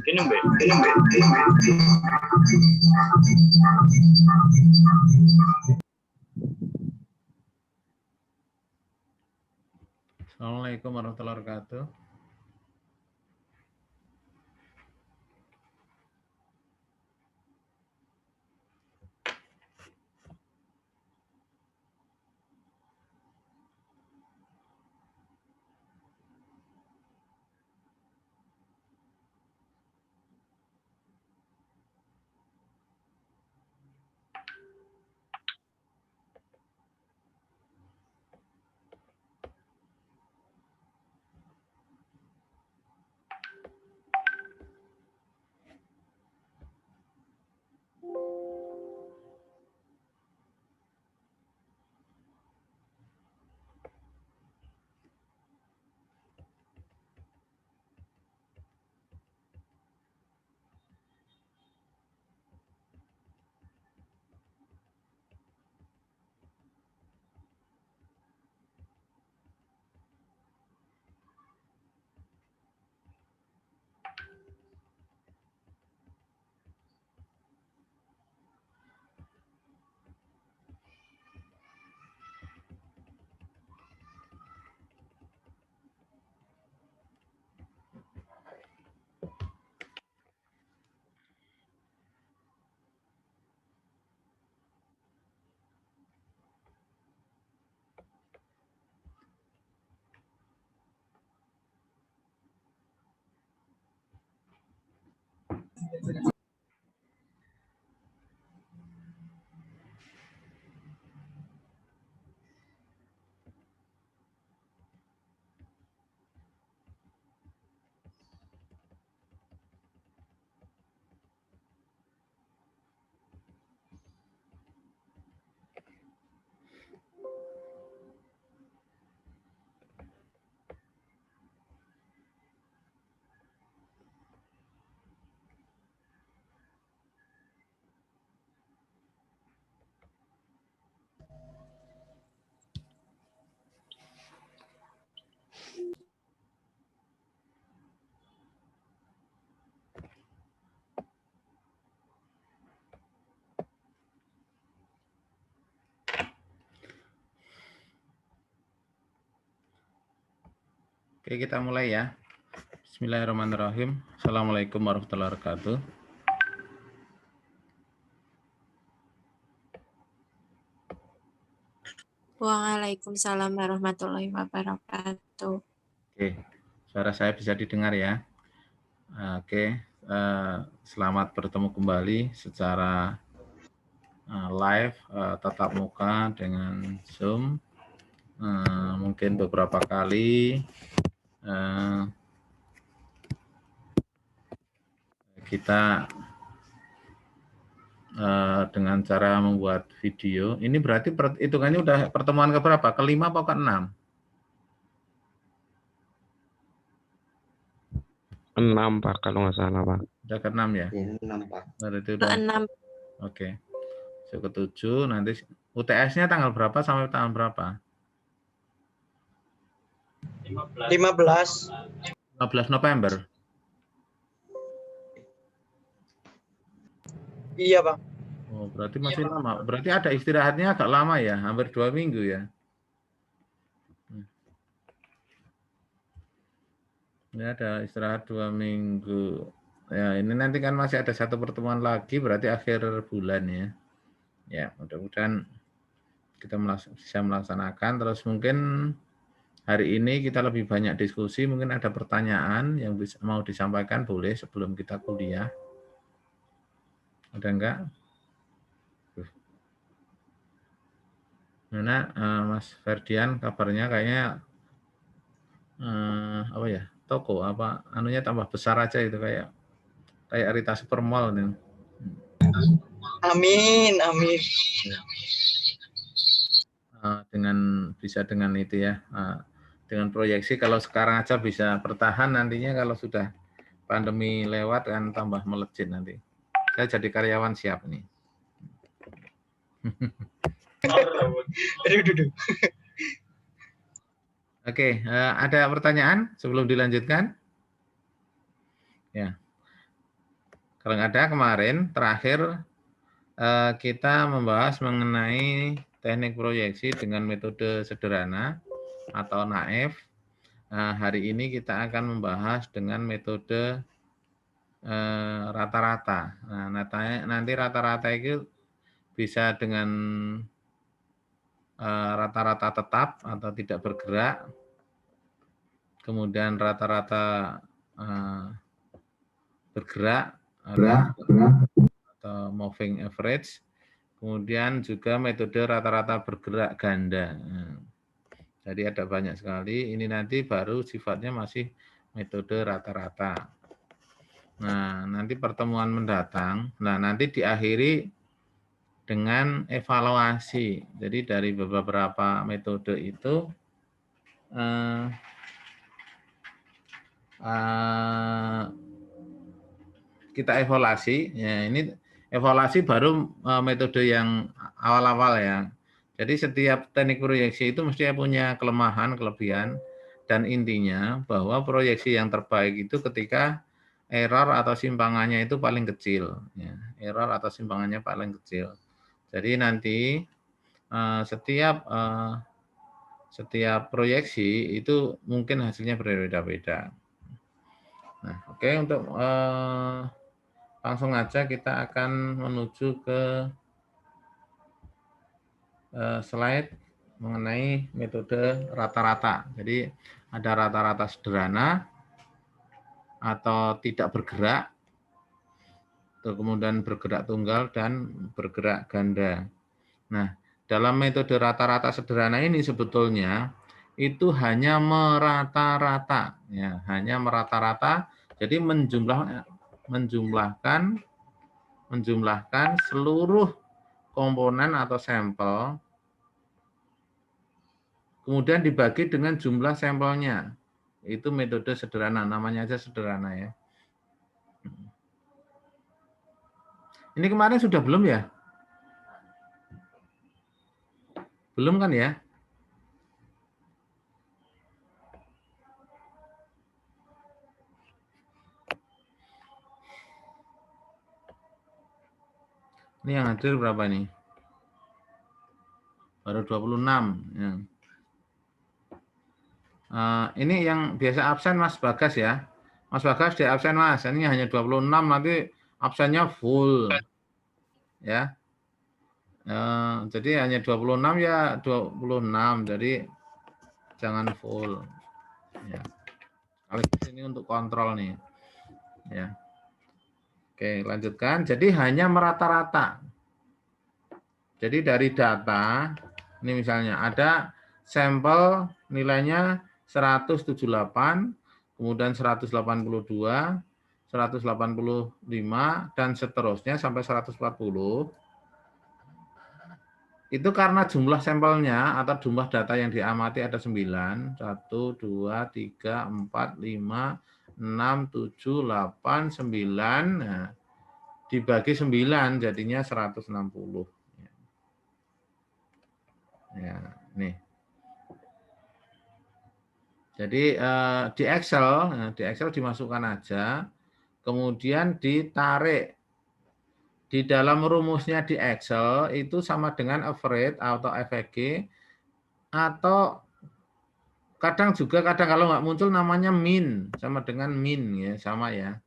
Minum, Be. Assalamualaikum warahmatullahi wabarakatuh. Oke, kita mulai ya. Bismillahirrahmanirrahim. Assalamualaikum warahmatullahi wabarakatuh. Waalaikumsalam warahmatullahi wabarakatuh. Oke, suara saya bisa didengar ya. Oke, selamat bertemu kembali secara live tatap muka dengan Zoom. Mungkin beberapa kali kita dengan cara membuat video. Ini berarti hitungannya udah pertemuan keberapa? Kelima atau keenam? 6 Pak kalau nggak salah Pak. Udah ke-6 ya? Iya, 6, Pak. Berarti udah. Ke-6. Oke. Ke-7 nanti UTS-nya tanggal berapa sampai tanggal berapa? 15. 15 November. Iya, Bang. Oh, berarti masih lama. Berarti ada istirahatnya agak lama ya, hampir 2 minggu ya. Ini ada istirahat 2 minggu. Ya, ini nanti kan masih ada satu pertemuan lagi, berarti akhir bulan ya. Ya, mudah-mudahan kita bisa melaksanakan. Terus mungkin hari ini kita lebih banyak diskusi, mungkin ada pertanyaan yang mau disampaikan, boleh sebelum kita kuliah. Ada enggak? Mana Mas Ferdian kabarnya kayaknya apa ya? Toko apa anunya tambah besar aja itu kayak Rita Supermall nih. Amin, amin. Dengan bisa dengan itu ya, dengan proyeksi kalau sekarang aja bisa bertahan, nantinya kalau sudah pandemi lewat kan tambah melejit nanti. Saya jadi karyawan siap nih. Oke, ada pertanyaan sebelum dilanjutkan? Ya, Kalau nggak ada kemarin, terakhir kita membahas mengenai teknik proyeksi dengan metode sederhana atau naif. Hari ini kita akan membahas dengan metode rata-rata. Nanti rata-rata itu bisa dengan rata-rata tetap atau tidak bergerak, kemudian rata-rata bergerak atau moving average, kemudian juga metode rata-rata bergerak ganda. Jadi ada banyak sekali, ini nanti baru sifatnya masih metode rata-rata. Nah, nanti pertemuan mendatang, nanti diakhiri dengan evaluasi. Jadi dari beberapa metode itu kita evaluasi. Ya, ini evaluasi baru metode yang awal-awal ya. Jadi setiap teknik proyeksi itu mesti punya kelemahan, kelebihan, dan intinya bahwa proyeksi yang terbaik itu ketika error atau simpangannya itu paling kecil. Ya, error atau simpangannya paling kecil. Jadi nanti setiap proyeksi itu mungkin hasilnya berbeda-beda. Nah, oke, untuk langsung aja kita akan menuju ke slide mengenai metode rata-rata. Jadi ada rata-rata sederhana atau tidak bergerak, kemudian bergerak tunggal dan bergerak ganda. Nah, dalam metode rata-rata sederhana ini sebetulnya itu hanya merata-rata, ya, hanya merata-rata. Jadi menjumlahkan seluruh komponen atau sampel, kemudian dibagi dengan jumlah sampelnya. Itu metode sederhana, namanya aja sederhana ya. Ini kemarin sudah belum ya? Belum kan ya? Ini yang hadir berapa nih? Baru 26. Ya. Ini yang biasa absen Mas Bagas ya. Mas Bagas di absen Mas. Ini hanya 26, nanti absennya full. Ya. Jadi hanya 26 ya 26. Jadi jangan full. Ya. Kali ini untuk kontrol nih. Ya. Oke, lanjutkan. Jadi hanya merata-rata. Jadi dari data, ini misalnya ada sampel nilainya 178, kemudian 182, 185, dan seterusnya sampai 140. Itu karena jumlah sampelnya atau jumlah data yang diamati ada 9, 1, 2, 3, 4, 5, 6, 7, 8, 9, nah, dibagi 9 jadinya 160. Ya, nih. Jadi di Excel dimasukkan aja, kemudian ditarik. Di dalam rumusnya di Excel itu sama dengan average atau FEG, atau kadang kalau nggak muncul namanya min, sama dengan min ya, sama ya.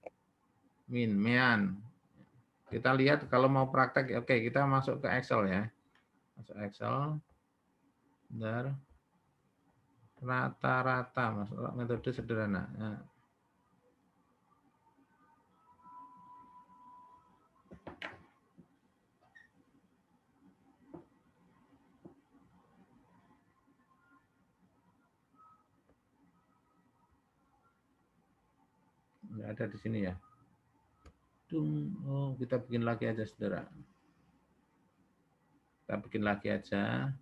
Mean. Kita lihat kalau mau praktek, oke, kita masuk ke Excel ya. Masuk Excel. Bentar. Rata-rata, metode sederhana. Nah. Nggak ada di sini ya. Oh, kita bikin lagi aja, saudara. Kita bikin lagi aja.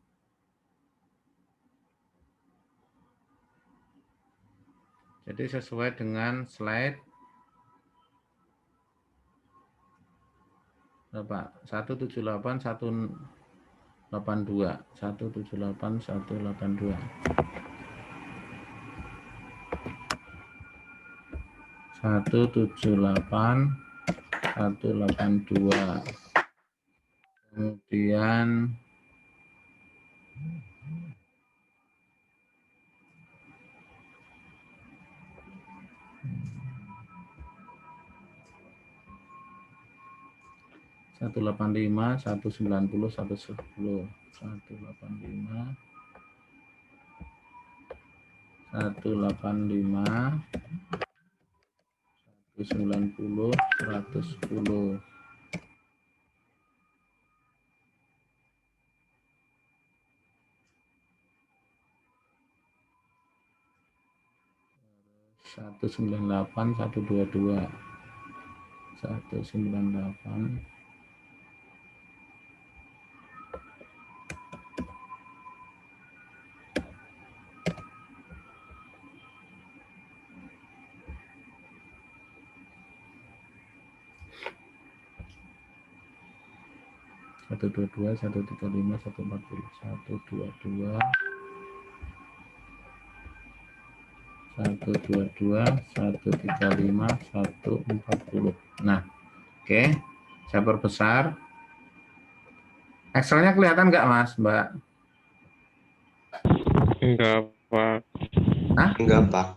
Jadi sesuai dengan slide berapa? 178 182 178 182 178 182. Kemudian satu 185, 190, 110, 185, 185, 190, 110. Satu 198, 122, 198, 122, 135, 140, 122, 122, 135, 140. Nah, oke, saya perbesar. Excelnya kelihatan nggak, Mas, Mbak? Enggak, Pak. Hah? Enggak, Pak.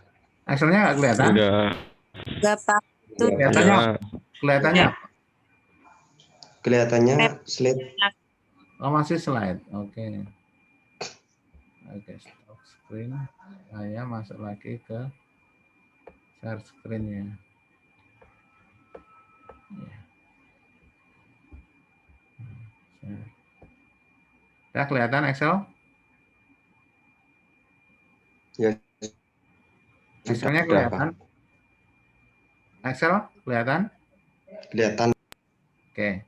Excelnya nggak kelihatan? Enggak. Enggak, Pak. Itu Kelihatannya, Enggak. kelihatannya. Kelihatannya slide. Oh, masih slide. Oke. Oke, stop screen. Saya masuk lagi ke share screen-nya. Ya. Ya, kelihatan Excel? Ya, Excelnya sudah, Pak. kelihatan? Excel kelihatan? Kelihatan. Oke.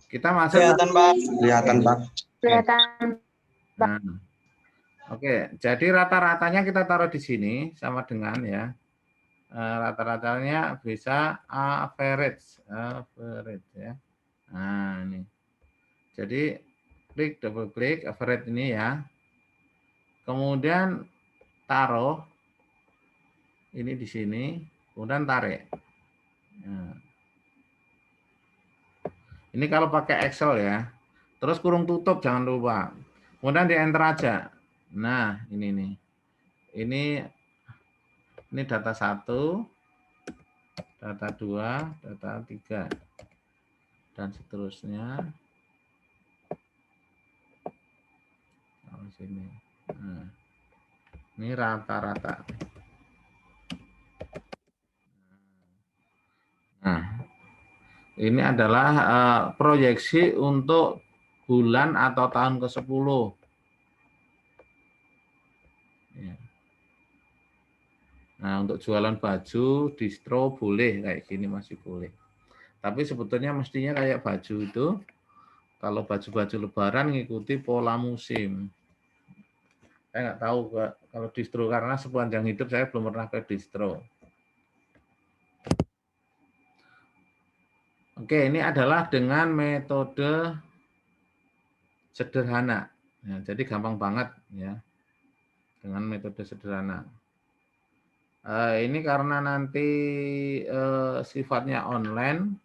Kita masuk. Kelihatan, Pak. Kelihatan, Pak. kelihatan. Nah, oke. Jadi rata-ratanya kita taruh di sini sama dengan ya. Rata-ratanya bisa average ya. Nah, ini. Jadi klik, double klik average ini ya. Kemudian taruh ini di sini, kemudian tarik. Nah. Ini kalau pakai Excel ya. Terus kurung tutup jangan lupa. Kemudian di enter aja. Nah, ini nih. Ini data 1, data 2, data 3 dan seterusnya. Nah, sini. Nah, ini rata-rata. Nah, ini adalah proyeksi untuk bulan atau tahun ke-10. Ya. Nah, untuk jualan baju, distro boleh, kayak gini masih boleh. Tapi sebetulnya mestinya kayak baju itu, kalau baju-baju lebaran ngikuti pola musim. Saya nggak tahu kalau distro, karena sepanjang hidup saya belum pernah ke distro. Oke, ini adalah dengan metode sederhana. Ya, jadi gampang banget ya, dengan metode sederhana. Ini karena nanti sifatnya online,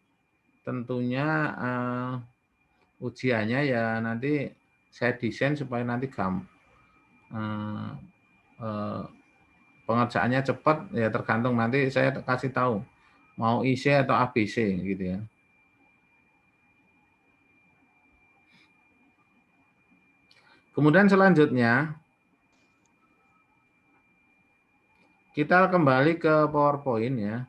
tentunya ujiannya ya nanti saya desain supaya nanti pengerjaannya cepat, ya tergantung nanti saya kasih tahu mau IC atau ABC gitu ya. Kemudian selanjutnya kita kembali ke PowerPoint ya.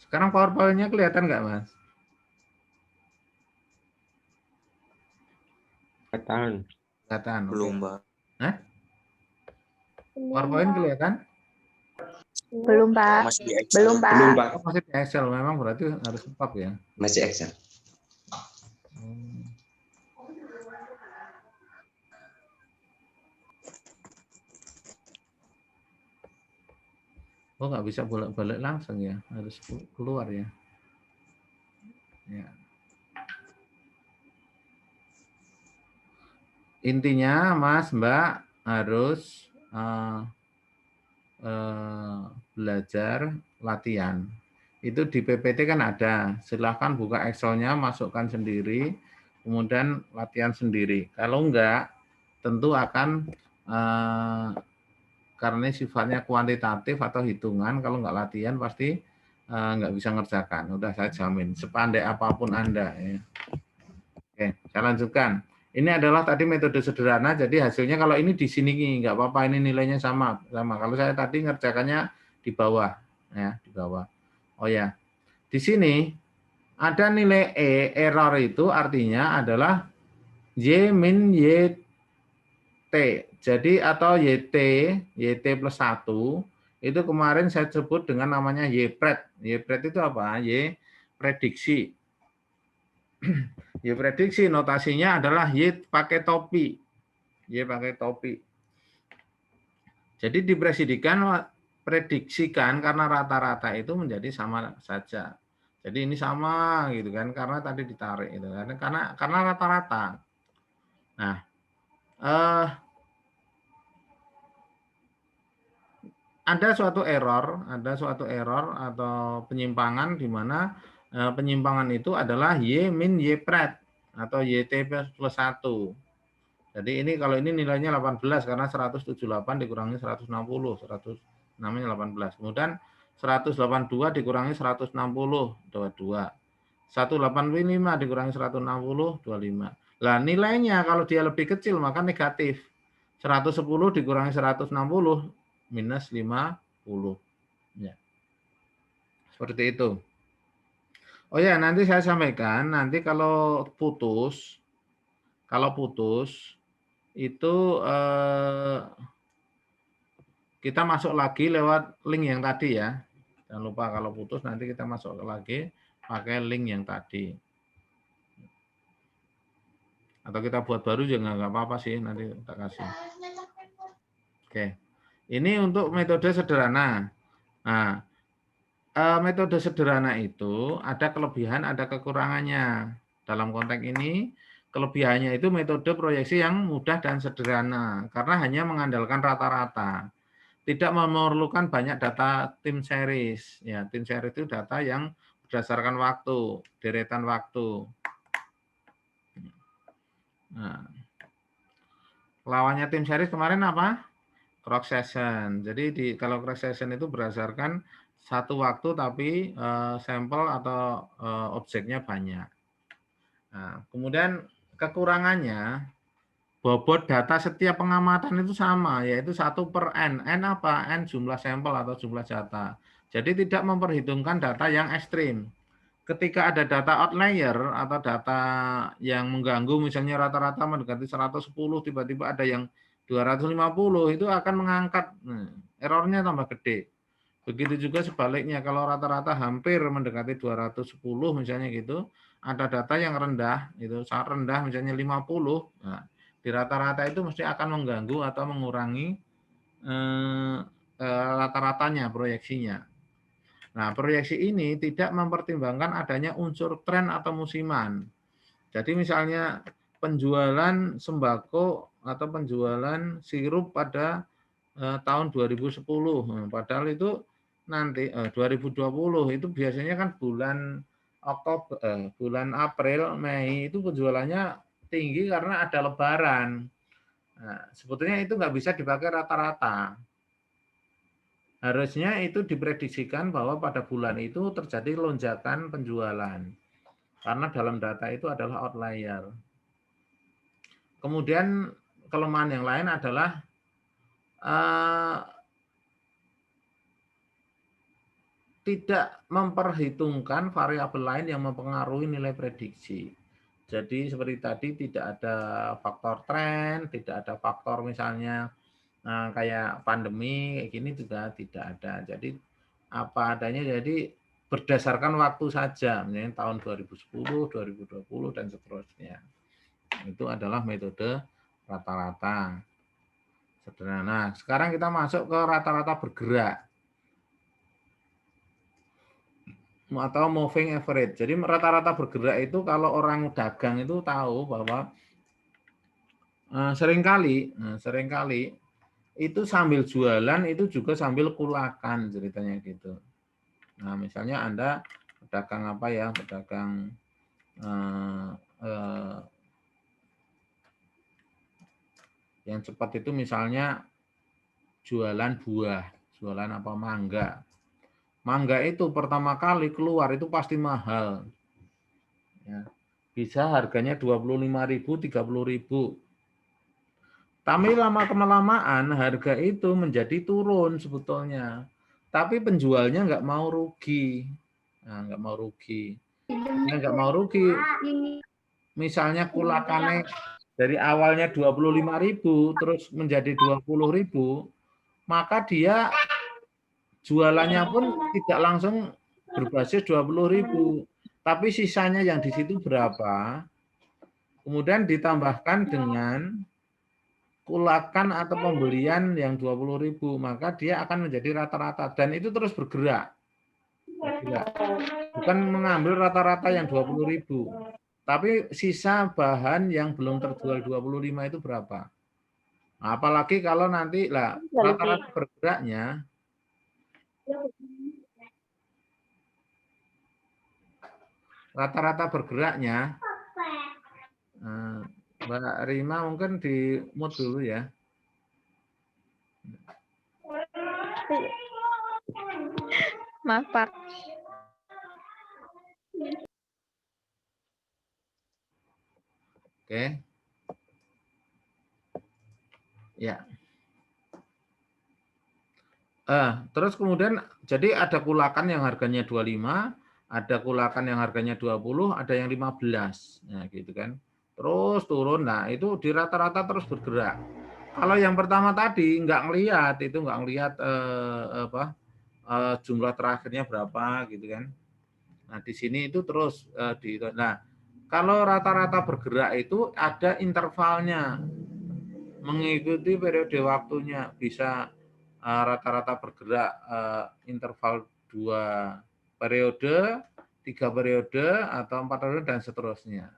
Sekarang PowerPoint-nya kelihatan nggak, Mas? Kelihatan. Kelihatan. Belum, Pak. Hah? PowerPoint kelihatan? Belum, Pak. Masih di Excel. Belum, Pak. Belum, Pak. Oh, masih di Excel, memang berarti harus tetap ya. Masih Excel. Oh, nggak bisa bolak-balik langsung ya, harus keluar ya. Ya. Intinya, Mas, Mbak harus belajar latihan. Itu di PPT kan ada. Silahkan buka Excel-nya, masukkan sendiri, kemudian latihan sendiri. Kalau enggak, tentu akan karena sifatnya kuantitatif atau hitungan, kalau enggak latihan pasti enggak bisa ngerjakan. Udah saya jamin, sepandai apapun Anda. Ya. Oke, saya lanjutkan. Ini adalah tadi metode sederhana, jadi hasilnya kalau ini di sini nggak apa-apa, ini nilainya sama. Kalau saya tadi ngerjakannya di bawah, ya di bawah. Oh ya, di sini ada nilai error itu artinya adalah y min yt. Jadi atau yt plus 1 itu kemarin saya sebut dengan namanya y-pred. Y-pred itu apa? Y prediksi. Y prediksi notasinya adalah Y pakai topi. Y pakai topi. Jadi prediksikan karena rata-rata itu menjadi sama saja. Jadi ini sama gitu kan karena tadi ditarik itu karena rata-rata. Nah, ada suatu error atau penyimpangan di mana penyimpangan itu adalah Y min Y-pred atau YT plus 1. Jadi ini kalau ini nilainya 18 karena 178 dikurangi 160, 100 namanya 18. Kemudian 182 dikurangi 160, 22. 185 dikurangi 160, 25. Lah nilainya kalau dia lebih kecil maka negatif. 110 dikurangi 160 minus 50. Ya. Seperti itu. Oh ya, nanti saya sampaikan, nanti kalau putus itu kita masuk lagi lewat link yang tadi ya. Jangan lupa kalau putus nanti kita masuk lagi pakai link yang tadi. Atau kita buat baru juga nggak apa-apa sih, nanti kita kasih. Oke. Ini untuk metode sederhana. Nah, metode sederhana itu ada kelebihan, ada kekurangannya. Dalam konteks ini, kelebihannya itu metode proyeksi yang mudah dan sederhana, karena hanya mengandalkan rata-rata. Tidak memerlukan banyak data tim series. Ya, tim series itu data yang berdasarkan waktu, deretan waktu. Nah, lawannya tim series kemarin apa? Cross section. Jadi kalau cross section itu berdasarkan satu waktu tapi sampel atau objeknya banyak. Nah, kemudian kekurangannya bobot data setiap pengamatan itu sama, yaitu 1/n. N apa? N jumlah sampel atau jumlah data. Jadi tidak memperhitungkan data yang ekstrim. Ketika ada data outlier atau data yang mengganggu, misalnya rata-rata mendekati 110, tiba-tiba ada yang 250, itu akan mengangkat, errornya tambah gede. Begitu juga sebaliknya, kalau rata-rata hampir mendekati 210 misalnya gitu, ada data yang rendah, itu sangat rendah misalnya 50, nah, di rata-rata itu mesti akan mengganggu atau mengurangi rata-ratanya, proyeksinya. Nah, proyeksi ini tidak mempertimbangkan adanya unsur tren atau musiman. Jadi misalnya penjualan sembako atau penjualan sirup pada tahun 2010, padahal itu nanti 2020 itu biasanya kan bulan bulan April, Mei itu penjualannya tinggi karena ada Lebaran. Nah, sebetulnya itu nggak bisa dipakai rata-rata. Harusnya itu diprediksikan bahwa pada bulan itu terjadi lonjakan penjualan. Karena dalam data itu adalah outlier. Kemudian kelemahan yang lain adalah tidak memperhitungkan variabel lain yang mempengaruhi nilai prediksi. Jadi seperti tadi tidak ada faktor tren, tidak ada faktor misalnya kayak pandemi kayak gini juga tidak ada. Jadi apa adanya, jadi berdasarkan waktu saja, misalnya tahun 2010, 2020 dan seterusnya. Itu adalah metode rata-rata. Sederhana. Nah, sekarang kita masuk ke rata-rata bergerak atau moving average. Jadi rata-rata bergerak itu kalau orang dagang itu tahu bahwa seringkali itu sambil jualan itu juga sambil kulakan ceritanya gitu. Nah, misalnya Anda pedagang apa ya, pedagang yang cepat itu misalnya jualan buah, jualan apa mangga. Mangga itu pertama kali keluar itu pasti mahal. Ya. Bisa harganya 25.000, 30.000. Tapi lama kelamaan harga itu menjadi turun sebetulnya. Tapi penjualnya nggak mau rugi. Nah, nggak mau rugi. Ya, nggak mau rugi. Misalnya kulakannya dari awalnya 25.000 terus menjadi 20.000, maka dia jualannya pun tidak langsung berbasis 20.000. Tapi sisanya yang di situ berapa? Kemudian ditambahkan dengan kulakan atau pembelian yang 20.000, maka dia akan menjadi rata-rata dan itu terus bergerak. Bukan mengambil rata-rata yang 20.000, tapi sisa bahan yang belum terjual 25 itu berapa? Nah, apalagi kalau nanti lah rata-rata bergeraknya Mbak Rima mungkin di mute dulu ya. Maaf, Pak. Oke. Ya. Terus kemudian jadi ada kulakan yang harganya 25, ada kulakan yang harganya 20, ada yang 15. Nah, gitu kan. Terus turun. Nah, itu di rata-rata terus bergerak. Kalau yang pertama tadi nggak ngelihat jumlah terakhirnya berapa gitu kan. Nah, di sini itu terus nah, kalau rata-rata bergerak itu ada intervalnya. Mengikuti periode waktunya bisa rata-rata bergerak interval 2 periode, 3 periode atau 4 periode dan seterusnya.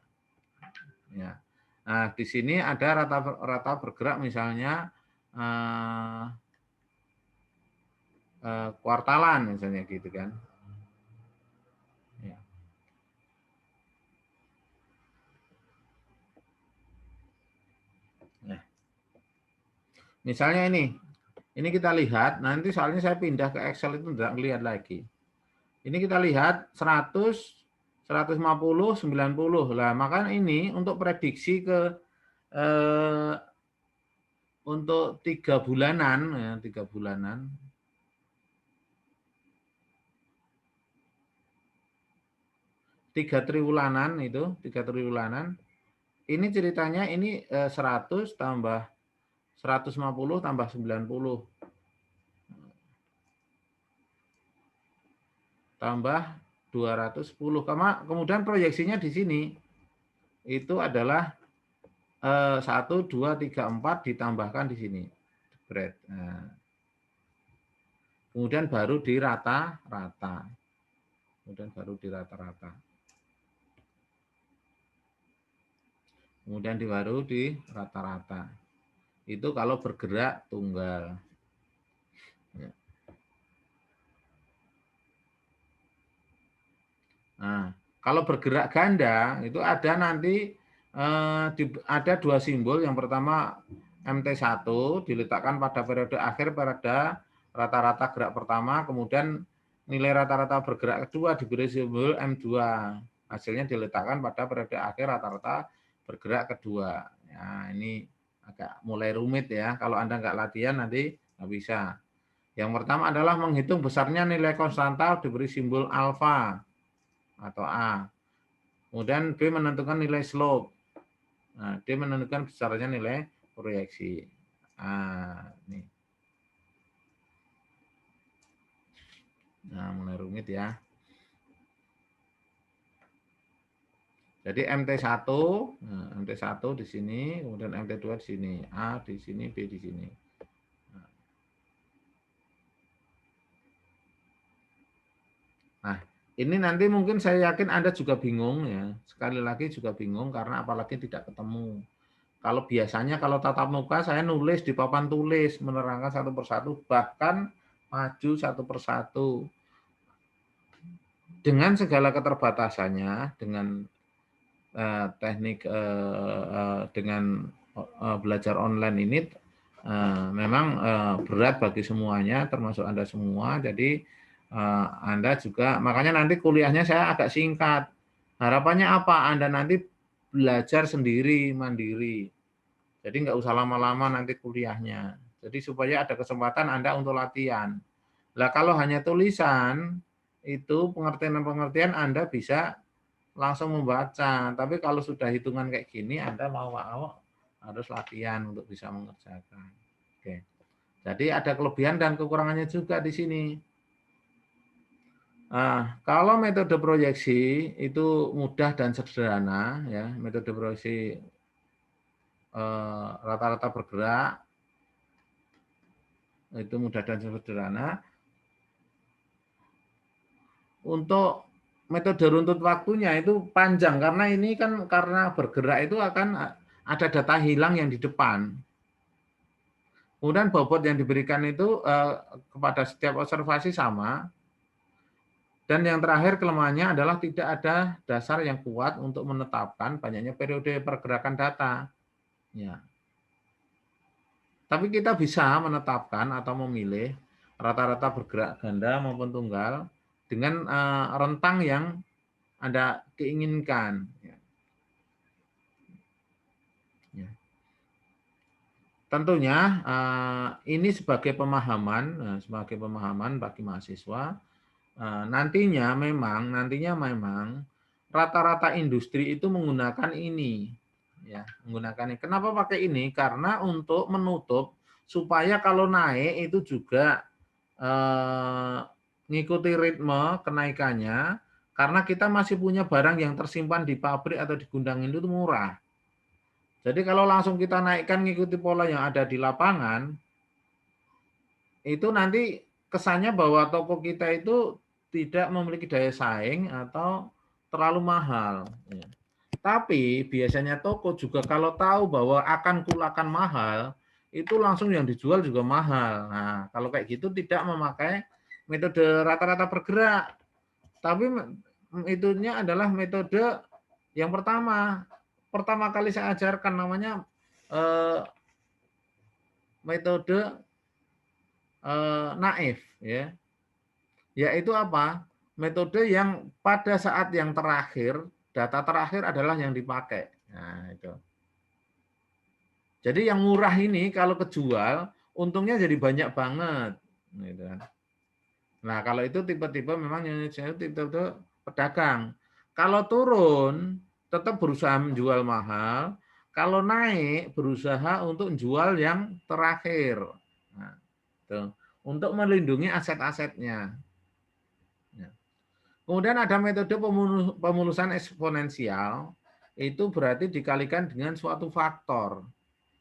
Ya. Nah, di sini ada rata bergerak misalnya kuartalan misalnya gitu kan. Ya. Nah. Misalnya ini kita lihat, nanti soalnya saya pindah ke Excel itu tidak melihat lagi. Ini kita lihat 100, 150, 90. Lah, maka ini untuk prediksi untuk 3 bulanan, ya, 3 bulanan. 3 triwulanan itu, 3 triwulanan. Ini ceritanya ini 100 tambah 150 tambah 90. Tambah 210. Kemudian proyeksinya di sini itu adalah 1, 2, 3, 4 ditambahkan di sini. Nah. Kemudian baru di rata-rata. Kemudian baru di rata-rata. Kemudian baru di rata-rata. Itu kalau bergerak tunggal. Ya. Nah, kalau bergerak ganda itu ada nanti ada 2 simbol. Yang pertama MT1 diletakkan pada periode akhir pada rata-rata gerak pertama, kemudian nilai rata-rata bergerak kedua diberi simbol M2. Hasilnya diletakkan pada periode akhir rata-rata bergerak kedua. Ya, ini agak mulai rumit ya. Kalau Anda nggak latihan nanti nggak bisa. Yang pertama adalah menghitung besarnya nilai konstanta diberi simbol alfa atau A. Kemudian B menentukan nilai slope. Nah, D menentukan besarnya nilai proyeksi. Ini. Nah, mulai rumit ya. Jadi MT1, nah, MT1 di sini, kemudian MT2 di sini, A di sini, B di sini. Nah, ini nanti mungkin saya yakin Anda juga bingung ya. Sekali lagi juga bingung karena apalagi tidak ketemu. Kalau biasanya kalau tatap muka saya nulis di papan tulis, menerangkan satu persatu, bahkan maju satu persatu. Dengan segala keterbatasannya, dengan teknik dengan belajar online ini memang berat bagi semuanya, termasuk Anda semua. Jadi Anda juga, makanya nanti kuliahnya saya agak singkat. Harapannya apa? Anda nanti belajar sendiri, mandiri. Jadi nggak usah lama-lama nanti kuliahnya. Jadi supaya ada kesempatan Anda untuk latihan. Lah kalau hanya tulisan, itu pengertian-pengertian Anda bisa langsung membaca. Tapi kalau sudah hitungan kayak gini, Anda mau harus latihan untuk bisa mengerjakan. Oke. Jadi ada kelebihan dan kekurangannya juga di sini. Nah, kalau metode proyeksi itu mudah dan sederhana, ya, metode proyeksi rata-rata bergerak itu mudah dan sederhana. Untuk metode runtut waktunya itu panjang karena ini kan karena bergerak itu akan ada data hilang yang di depan. Kemudian bobot yang diberikan itu kepada setiap observasi sama. Dan yang terakhir kelemahannya adalah tidak ada dasar yang kuat untuk menetapkan banyaknya periode pergerakan data. Ya. Tapi kita bisa menetapkan atau memilih rata-rata bergerak ganda maupun tunggal dengan rentang yang Anda keinginkan. Ya. Tentunya ini sebagai pemahaman bagi mahasiswa. Nantinya memang rata-rata industri itu menggunakan ini, ya, menggunakan ini. Kenapa pakai ini? Karena untuk menutup supaya kalau naik itu juga ngikuti ritme kenaikannya, karena kita masih punya barang yang tersimpan di pabrik atau di gudang itu murah. Jadi kalau langsung kita naikkan ngikuti pola yang ada di lapangan, itu nanti kesannya bahwa toko kita itu tidak memiliki daya saing atau terlalu mahal. Tapi biasanya toko juga kalau tahu bahwa akan kulakan mahal, itu langsung yang dijual juga mahal. Nah, kalau kayak gitu tidak memakai metode rata-rata bergerak. Tapi itunya adalah metode yang pertama kali saya ajarkan, namanya metode naif, ya. Yaitu apa? Metode yang pada saat yang terakhir, data terakhir adalah yang dipakai. Nah, itu. Jadi yang murah ini kalau kejual, untungnya jadi banyak banget. Gitu. Nah, kalau itu tipe-tipe memang yang tipe-tipe pedagang. Kalau turun, tetap berusaha menjual mahal. Kalau naik, berusaha untuk jual yang terakhir. Nah, itu. Untuk melindungi aset-asetnya. Kemudian ada metode pemulusan eksponensial, itu berarti dikalikan dengan suatu faktor.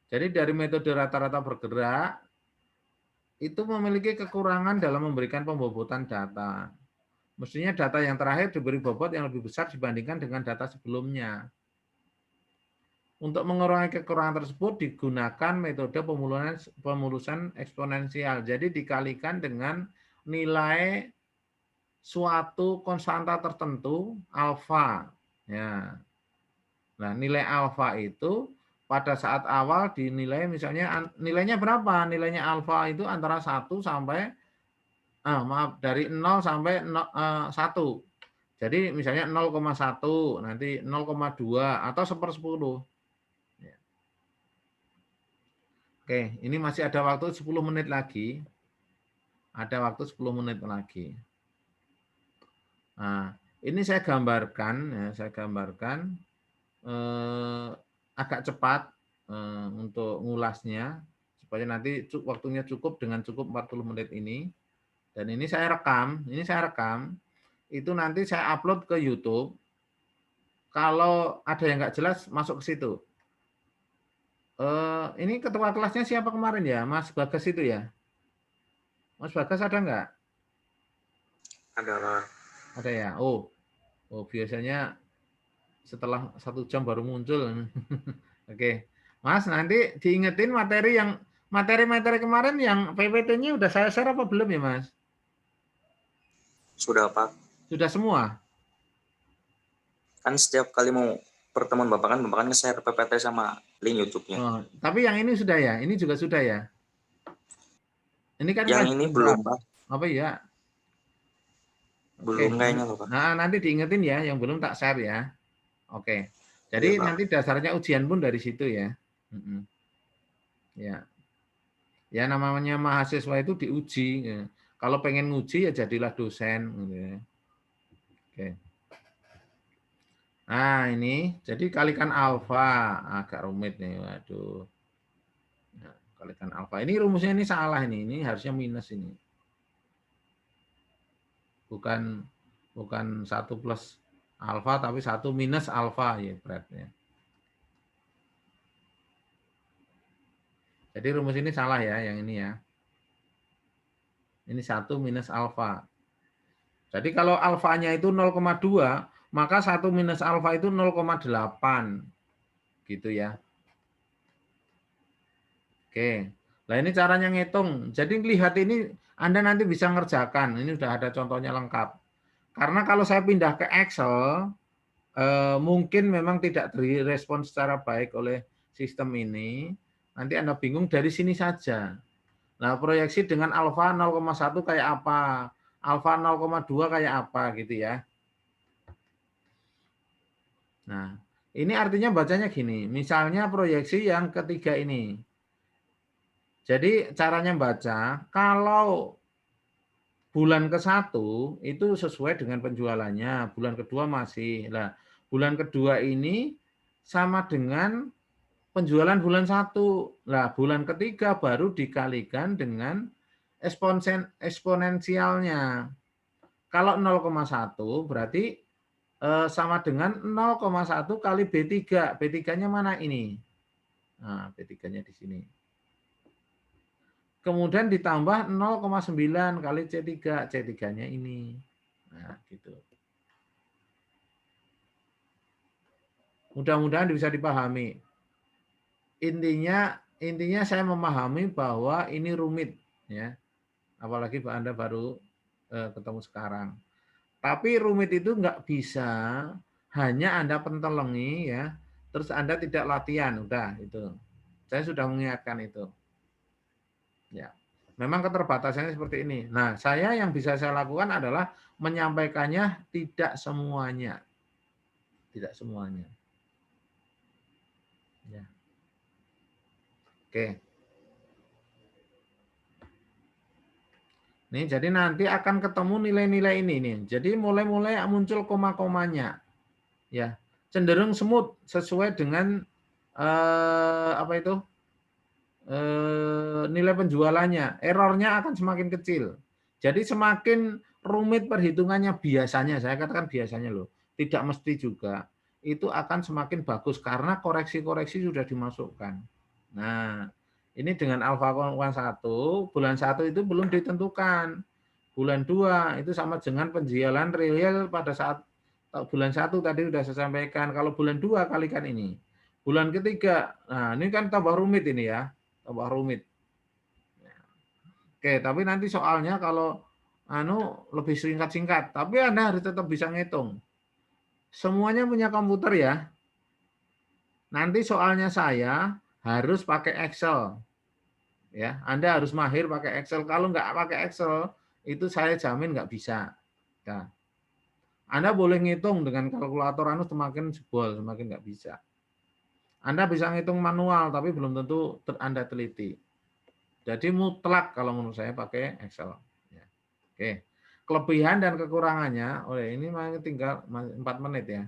Jadi dari metode rata-rata bergerak, itu memiliki kekurangan dalam memberikan pembobotan data. Mestinya data yang terakhir diberi bobot yang lebih besar dibandingkan dengan data sebelumnya. Untuk mengurangi kekurangan tersebut digunakan metode pemulusan eksponensial. Jadi dikalikan dengan nilai suatu konstanta tertentu alfa. Ya. Nah, nilai alfa itu pada saat awal dinilai misalnya nilainya berapa? Nilainya alfa itu antara 1 sampai dari 0 sampai 1. Jadi misalnya 0,1, nanti 0,2 atau 1/10. Ya. Oke, ini masih ada waktu 10 menit lagi. Ada waktu 10 menit lagi. Nah, ini saya gambarkan agak cepat untuk ngulasnya supaya nanti waktunya cukup dengan cukup 40 menit ini. Dan ini saya rekam, itu nanti saya upload ke YouTube. Kalau ada yang nggak jelas masuk ke situ. Ini ketua kelasnya siapa kemarin ya, Mas Bagas itu ya? Mas Bagas ada nggak? Ada. Ada ya. Oh biasanya setelah 1 jam baru muncul. Oke. Mas, nanti diingetin materi-materi kemarin yang PPT-nya udah saya share apa belum ya, Mas? Sudah Pak. Sudah semua? Kan setiap kali mau pertemuan Bapak kan nge-share PPT sama link YouTube-nya. Oh, tapi yang ini sudah ya? Ini juga sudah ya? Ini kan Yang kelas ini besar. belum Pak. Apa ya? Oke. Belum kayaknya Pak. Nah, nanti diingetin ya, yang belum tak share ya. Oke. Jadi Iya, Pak. nanti dasarnya ujian pun dari situ ya. Ya. Ya namanya mahasiswa itu diuji. Ya. Kalau pengen nguji ya jadilah dosen. Gitu ya. Oke. Nah ini, jadi kalikan alfa. Agak rumit nih, waduh. Nah, kalikan alfa. Ini rumusnya ini salah ini harusnya minus ini. Bukan 1 plus alfa, tapi 1 minus alfa ya beratnya. Jadi rumus ini salah ya, yang ini ya. Ini 1 minus alfa. Jadi kalau alfanya itu 0,2, maka 1 minus alfa itu 0,8. Gitu ya. Oke. Nah ini caranya ngitung. Jadi lihat ini, Anda nanti bisa ngerjakan. Ini sudah ada contohnya lengkap. Karena kalau saya pindah ke Excel, mungkin memang tidak direspon secara baik oleh sistem ini. Nanti Anda bingung dari sini saja. Nah, proyeksi dengan alfa 0,1 kayak apa? Alfa 0,2 kayak apa gitu ya. Nah, ini artinya bacanya gini. Misalnya proyeksi yang ketiga ini. Jadi caranya baca, kalau bulan ke-1 itu sesuai dengan penjualannya, bulan kedua masih. Nah, bulan kedua ini sama dengan penjualan bulan 1. Nah, bulan ketiga baru dikalikan dengan eksponensialnya. Kalau 0,1 berarti sama dengan 0,1 kali B3. B3-nya mana ini? Nah, B3-nya di sini. Kemudian ditambah 0,9 kali C3. C3-nya ini. Nah, gitu. Mudah-mudahan bisa dipahami. Intinya saya memahami bahwa ini rumit ya. Apalagi Anda baru ketemu sekarang. Tapi rumit itu nggak bisa hanya Anda pentelengi ya, terus Anda tidak latihan, udah itu. Saya sudah mengingatkan itu. Ya. Memang keterbatasannya seperti ini. Nah, yang bisa saya lakukan adalah menyampaikannya tidak semuanya. Tidak semuanya. Ya. Oke. Nih, jadi nanti akan ketemu nilai-nilai ini nih. Jadi mulai muncul koma-komanya. Ya, cenderung smooth sesuai dengan apa itu? Nilai penjualannya. Errornya akan semakin kecil. Jadi semakin rumit perhitungannya biasanya, saya katakan biasanya loh. Tidak mesti juga. Itu akan semakin bagus karena koreksi-koreksi sudah dimasukkan. Nah, ini dengan alfa 1, bulan 1 itu belum ditentukan. Bulan 2 itu sama dengan penjualan real pada saat bulan 1 tadi sudah saya sampaikan. Kalau bulan 2 kalikan ini. Bulan ketiga, nah ini kan tambah rumit ini ya. Tambah rumit. Oke, tapi nanti soalnya kalau lebih singkat-singkat, tapi Anda harus tetap bisa ngitung. Semuanya punya komputer ya. Nanti soalnya saya harus pakai Excel. Ya, Anda harus mahir pakai Excel. Kalau nggak pakai Excel, itu saya jamin nggak bisa. Nah, Anda boleh ngitung dengan kalkulator semakin jebol, semakin nggak bisa. Anda bisa ngitung manual, tapi belum tentu Anda teliti. Jadi mutlak kalau menurut saya pakai Excel. Ya. Oke, kelebihan dan kekurangannya. Ini tinggal 4 menit ya.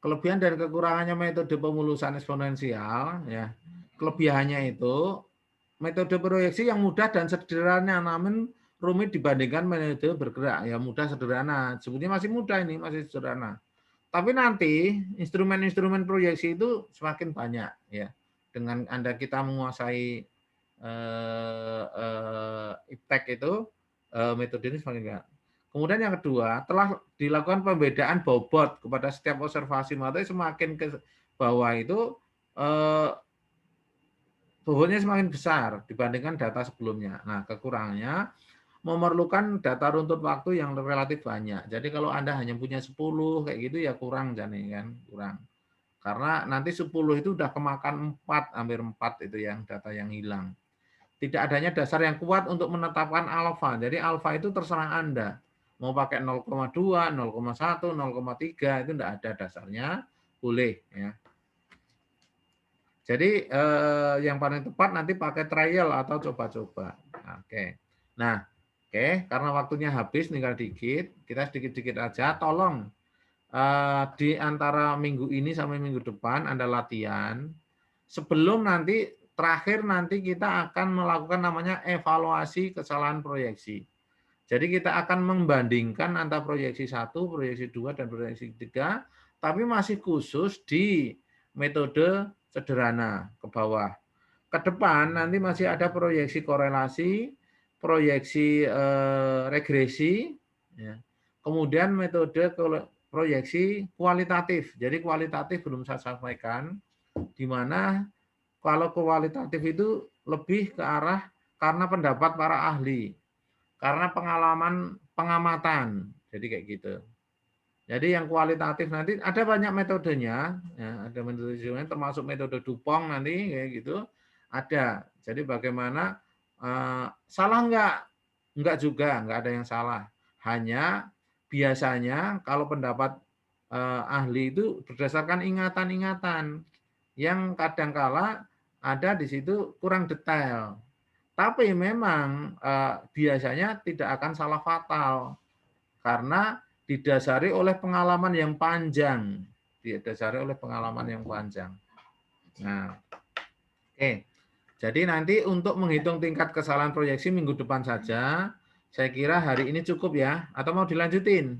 Kelebihan dan kekurangannya metode pemulusan eksponensial. Ya, kelebihannya itu metode proyeksi yang mudah dan sederhana, namun rumit dibandingkan metode bergerak. Ya mudah sederhana. Sebetulnya masih mudah ini, masih sederhana. Tapi nanti instrumen-instrumen proyeksi itu semakin banyak ya. Dengan kita menguasai iptek itu metode ini semakin banyak. Kemudian yang kedua, telah dilakukan pembedaan bobot kepada setiap observasi matahari, semakin ke bawah itu bobotnya semakin besar dibandingkan data sebelumnya. Nah, kekurangannya memerlukan data runtut waktu yang relatif banyak. Jadi kalau Anda hanya punya 10 kayak gitu ya kurang kan, kurang. Karena nanti 10 itu udah kemakan 4, hampir 4 itu yang data yang hilang. Tidak adanya dasar yang kuat untuk menetapkan alfa. Jadi alfa itu terserah Anda. Mau pakai 0,2, 0,1, 0,3 itu tidak ada dasarnya, boleh ya. Jadi yang paling tepat nanti pakai trial atau coba-coba. Oke. Nah, oke, karena waktunya habis tinggal dikit, kita sedikit-sedikit aja. Tolong di antara minggu ini sampai minggu depan Anda latihan. Sebelum nanti terakhir nanti kita akan melakukan namanya evaluasi kesalahan proyeksi. Jadi kita akan membandingkan antara proyeksi 1, proyeksi 2, dan proyeksi 3, tapi masih khusus di metode sederhana ke bawah. Ke depan nanti masih ada proyeksi korelasi, proyeksi regresi, ya. Kemudian metode proyeksi kualitatif. Jadi kualitatif belum saya sampaikan, di mana kalau kualitatif itu lebih ke arah karena pendapat para ahli, karena pengalaman pengamatan. Jadi kayak gitu. Jadi yang kualitatif nanti ada banyak metodenya, ya, ada metode termasuk metode Dupont nanti kayak gitu. Ada. Jadi bagaimana salah enggak juga, enggak ada yang salah. Hanya biasanya kalau pendapat ahli itu berdasarkan ingatan-ingatan yang kadangkala ada di situ kurang detail. Tapi memang biasanya tidak akan salah fatal karena didasari oleh pengalaman yang panjang. Didasari oleh pengalaman yang panjang. Nah, oke. Jadi nanti untuk menghitung tingkat kesalahan proyeksi minggu depan saja, saya kira hari ini cukup ya. Atau mau dilanjutin?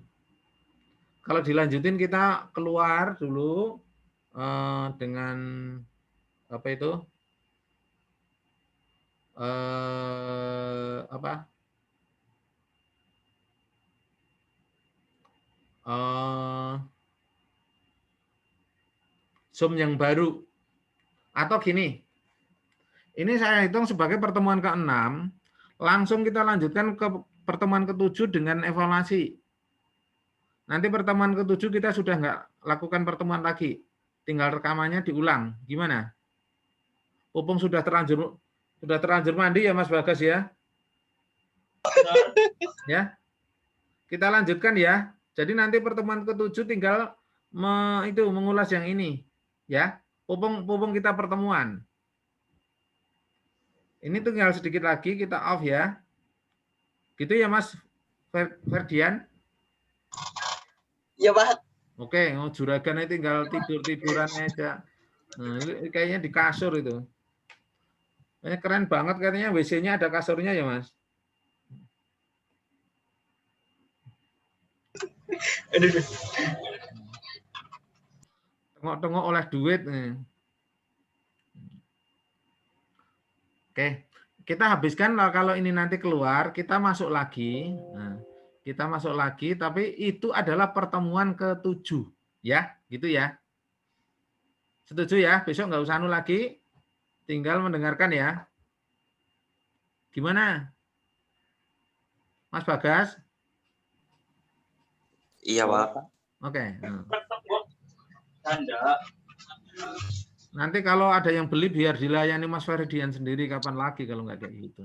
Kalau dilanjutin kita keluar dulu dengan apa itu? Zoom yang baru. Atau gini, ini saya hitung sebagai pertemuan ke-6, langsung kita lanjutkan ke pertemuan ke-7 dengan evaluasi. Nanti pertemuan ke-7 kita sudah nggak lakukan pertemuan lagi, tinggal rekamannya diulang. Gimana? Pupung sudah terlanjur mandi ya Mas Bagas ya? Ya, kita lanjutkan ya. Jadi nanti pertemuan ke-7 tinggal mengulas yang ini, ya. Pupung kita pertemuan. Ini tinggal sedikit lagi kita off ya. Gitu ya Mas Ferdian? Iya Pak. Oke, juragan ini tinggal tiduran aja. Nah, kayaknya di kasur itu. Ini keren banget katanya WC-nya ada kasurnya ya Mas? Tengok-tengok oleh duit nih. Oke, kita habiskan kalau ini nanti keluar, kita masuk lagi. Nah, kita masuk lagi, tapi itu adalah pertemuan ke-7. Ya, gitu ya. Setuju ya? Besok nggak usah anu lagi. Tinggal mendengarkan ya. Gimana? Mas Bagas? Iya, Pak. Oke. Nanti kalau ada yang beli biar dilayani Mas Ferdian sendiri kapan lagi kalau nggak kayak gitu.